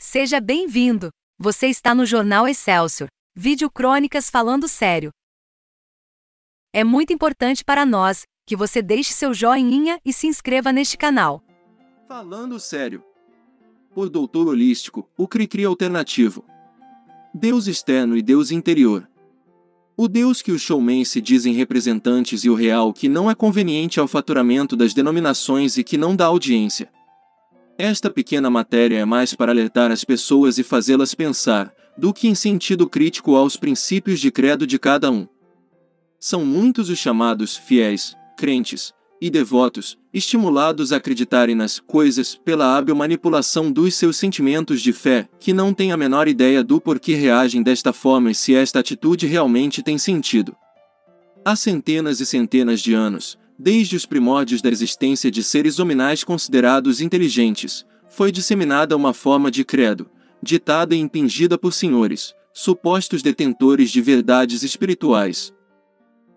Seja bem-vindo! Você está no Jornal Excelsior, vídeo crônicas falando sério. É muito importante para nós que você deixe seu joinha e se inscreva neste canal. Falando sério. Por Doutor Holístico, o Cri-Cri alternativo. Deus externo e Deus interior. O Deus que os showmen se dizem representantes e o real que não é conveniente ao faturamento das denominações e que não dá audiência. Esta pequena matéria é mais para alertar as pessoas e fazê-las pensar, do que em sentido crítico aos princípios de credo de cada um. São muitos os chamados fiéis, crentes e devotos, estimulados a acreditarem nas coisas pela hábil manipulação dos seus sentimentos de fé, que não têm a menor ideia do porquê reagem desta forma e se esta atitude realmente tem sentido. Há centenas e centenas de anos, desde os primórdios da existência de seres hominais considerados inteligentes, foi disseminada uma forma de credo, ditada e impingida por senhores, supostos detentores de verdades espirituais.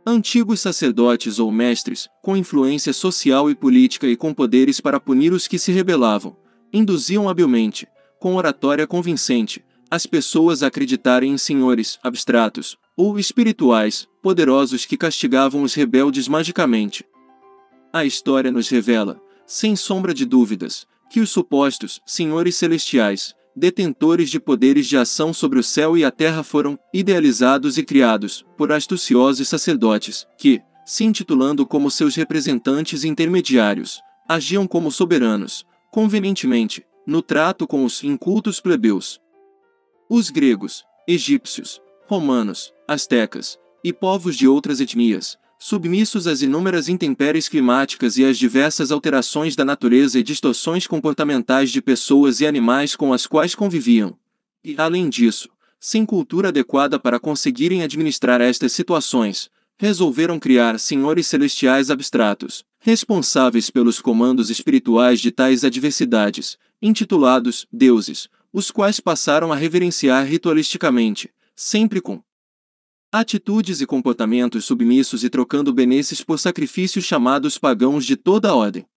Antigos sacerdotes ou mestres, com influência social e política e com poderes para punir os que se rebelavam, induziam habilmente, com oratória convincente, as pessoas a acreditarem em senhores abstratos, ou espirituais, poderosos que castigavam os rebeldes magicamente. A história nos revela, sem sombra de dúvidas, que os supostos senhores celestiais, detentores de poderes de ação sobre o céu e a terra foram idealizados e criados por astuciosos sacerdotes, que, se intitulando como seus representantes intermediários, agiam como soberanos, convenientemente, no trato com os incultos plebeus. Os gregos, egípcios, romanos, astecas e povos de outras etnias, submissos às inúmeras intempéries climáticas e às diversas alterações da natureza e distorções comportamentais de pessoas e animais com as quais conviviam, e, além disso, sem cultura adequada para conseguirem administrar estas situações, resolveram criar senhores celestiais abstratos, responsáveis pelos comandos espirituais de tais adversidades, intitulados deuses, os quais passaram a reverenciar ritualisticamente, sempre com atitudes e comportamentos submissos e trocando benesses por sacrifícios chamados pagãos de toda a ordem.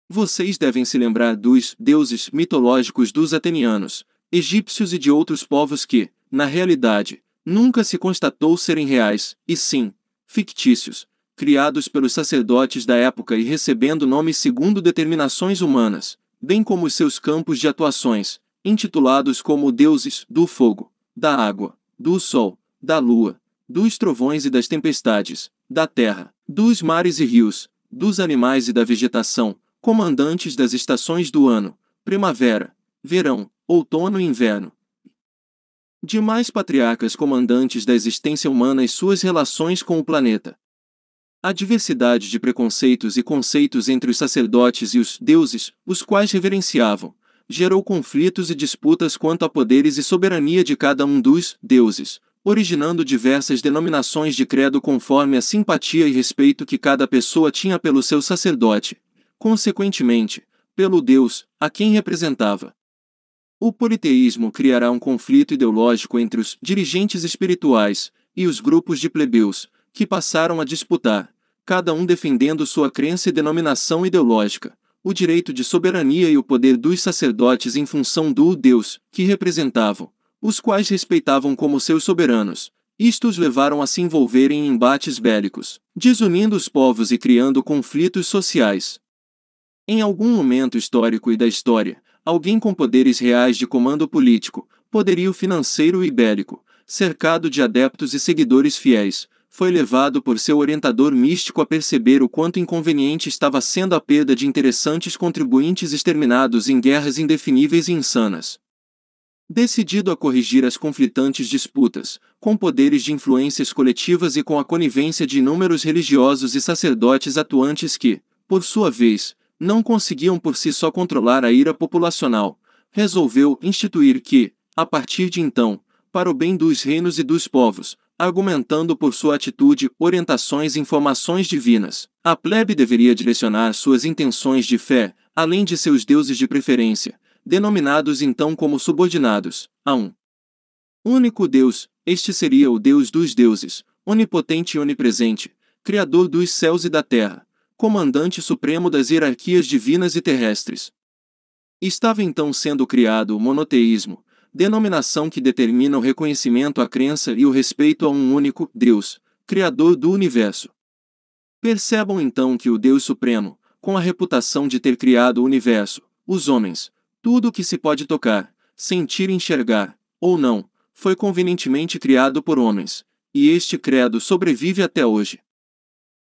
Vocês devem se lembrar dos deuses mitológicos dos atenianos, egípcios e de outros povos que, na realidade, nunca se constatou serem reais, e sim, fictícios, criados pelos sacerdotes da época e recebendo nomes segundo determinações humanas, bem como os seus campos de atuações, intitulados como deuses do fogo, da água, do sol, da lua, dos trovões e das tempestades, da terra, dos mares e rios, dos animais e da vegetação, comandantes das estações do ano, primavera, verão, outono e inverno. Demais patriarcas comandantes da existência humana e suas relações com o planeta. A diversidade de preconceitos e conceitos entre os sacerdotes e os deuses, os quais reverenciavam, gerou conflitos e disputas quanto a poderes e soberania de cada um dos deuses, originando diversas denominações de credo conforme a simpatia e respeito que cada pessoa tinha pelo seu sacerdote, consequentemente, pelo Deus, a quem representava. O politeísmo criará um conflito ideológico entre os dirigentes espirituais e os grupos de plebeus, que passaram a disputar, cada um defendendo sua crença e denominação ideológica, o direito de soberania e o poder dos sacerdotes em função do Deus, que representavam, os quais respeitavam como seus soberanos. Isto os levaram a se envolverem em embates bélicos, desunindo os povos e criando conflitos sociais. Em algum momento histórico e da história, alguém com poderes reais de comando político, poderio financeiro e bélico, cercado de adeptos e seguidores fiéis, foi levado por seu orientador místico a perceber o quanto inconveniente estava sendo a perda de interessantes contribuintes exterminados em guerras indefiníveis e insanas. Decidido a corrigir as conflitantes disputas, com poderes de influências coletivas e com a conivência de inúmeros religiosos e sacerdotes atuantes que, por sua vez, não conseguiam por si só controlar a ira populacional, resolveu instituir que, a partir de então, para o bem dos reinos e dos povos, argumentando por sua atitude orientações e informações divinas, a plebe deveria direcionar suas intenções de fé, além de seus deuses de preferência, denominados então como subordinados, a um único Deus. Este seria o Deus dos deuses, onipotente e onipresente, criador dos céus e da terra, comandante supremo das hierarquias divinas e terrestres. Estava então sendo criado o monoteísmo, denominação que determina o reconhecimento à crença e o respeito a um único Deus, Criador do universo. Percebam então que o Deus Supremo, com a reputação de ter criado o universo, os homens, tudo o que se pode tocar, sentir e enxergar, ou não, foi convenientemente criado por homens, e este credo sobrevive até hoje.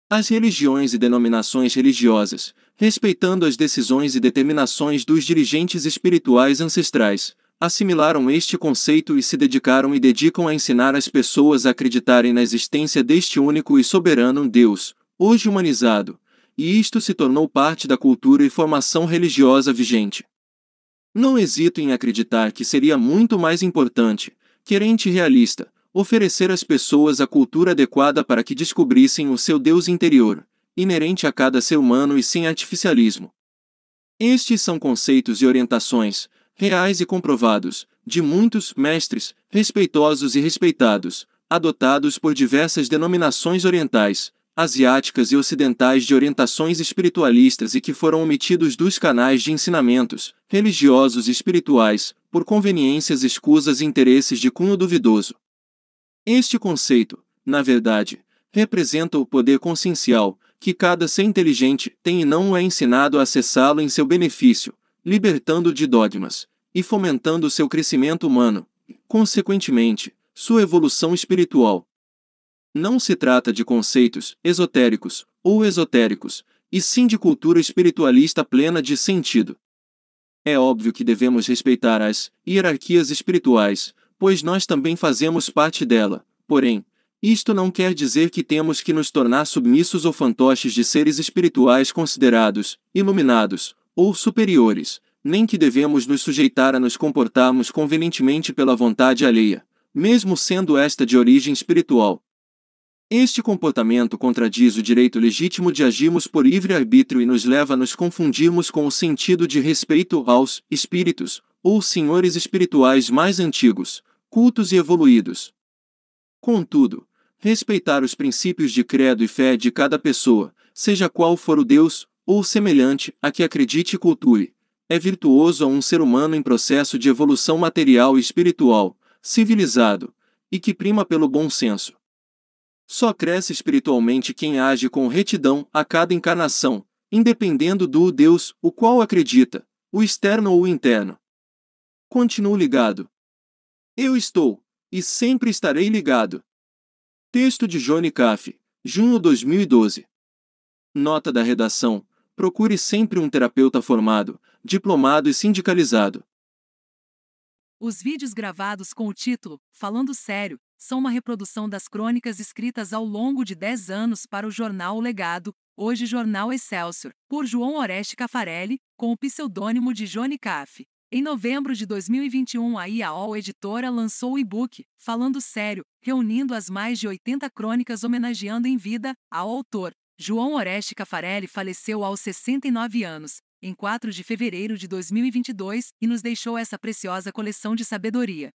As religiões e denominações religiosas, respeitando as decisões e determinações dos dirigentes espirituais ancestrais, assimilaram este conceito e se dedicaram e dedicam a ensinar as pessoas a acreditarem na existência deste único e soberano Deus, hoje humanizado, e isto se tornou parte da cultura e formação religiosa vigente. Não hesito em acreditar que seria muito mais importante, querente e realista, oferecer às pessoas a cultura adequada para que descobrissem o seu Deus interior, inerente a cada ser humano e sem artificialismo. Estes são conceitos e orientações, reais e comprovados, de muitos mestres, respeitosos e respeitados, adotados por diversas denominações orientais, asiáticas e ocidentais de orientações espiritualistas e que foram omitidos dos canais de ensinamentos, religiosos e espirituais, por conveniências escusas e interesses de cunho duvidoso. Este conceito, na verdade, representa o poder consciencial, que cada ser inteligente tem e não é ensinado a acessá-lo em seu benefício, libertando-o de dogmas, e fomentando seu crescimento humano, consequentemente, sua evolução espiritual. Não se trata de conceitos esotéricos ou esotéricos, e sim de cultura espiritualista plena de sentido. É óbvio que devemos respeitar as hierarquias espirituais, pois nós também fazemos parte dela, porém, isto não quer dizer que temos que nos tornar submissos ou fantoches de seres espirituais considerados iluminados ou superiores, nem que devemos nos sujeitar a nos comportarmos convenientemente pela vontade alheia, mesmo sendo esta de origem espiritual. Este comportamento contradiz o direito legítimo de agirmos por livre-arbítrio e nos leva a nos confundirmos com o sentido de respeito aos espíritos, ou senhores espirituais mais antigos, cultos e evoluídos. Contudo, respeitar os princípios de credo e fé de cada pessoa, seja qual for o Deus, ou semelhante a que acredite e cultue, é virtuoso a um ser humano em processo de evolução material e espiritual, civilizado, e que prima pelo bom senso. Só cresce espiritualmente quem age com retidão a cada encarnação, independendo do Deus, o qual acredita, o externo ou o interno. Continuo ligado. Eu estou, e sempre estarei ligado. Texto de Johnny Cafe, junho 2012. Nota da redação: procure sempre um terapeuta formado, diplomado e sindicalizado. Os vídeos gravados com o título Falando Sério são uma reprodução das crônicas escritas ao longo de 10 anos para o jornal O Legado, hoje Jornal Excelsior, por João Oreste Caffarelli, com o pseudônimo de Johnny Cafe. Em novembro de 2021, a IAOL Editora lançou o e-book Falando Sério, reunindo as mais de 80 crônicas homenageando em vida ao autor. João Oreste Caffarelli faleceu aos 69 anos, em 4 de fevereiro de 2022, e nos deixou essa preciosa coleção de sabedoria.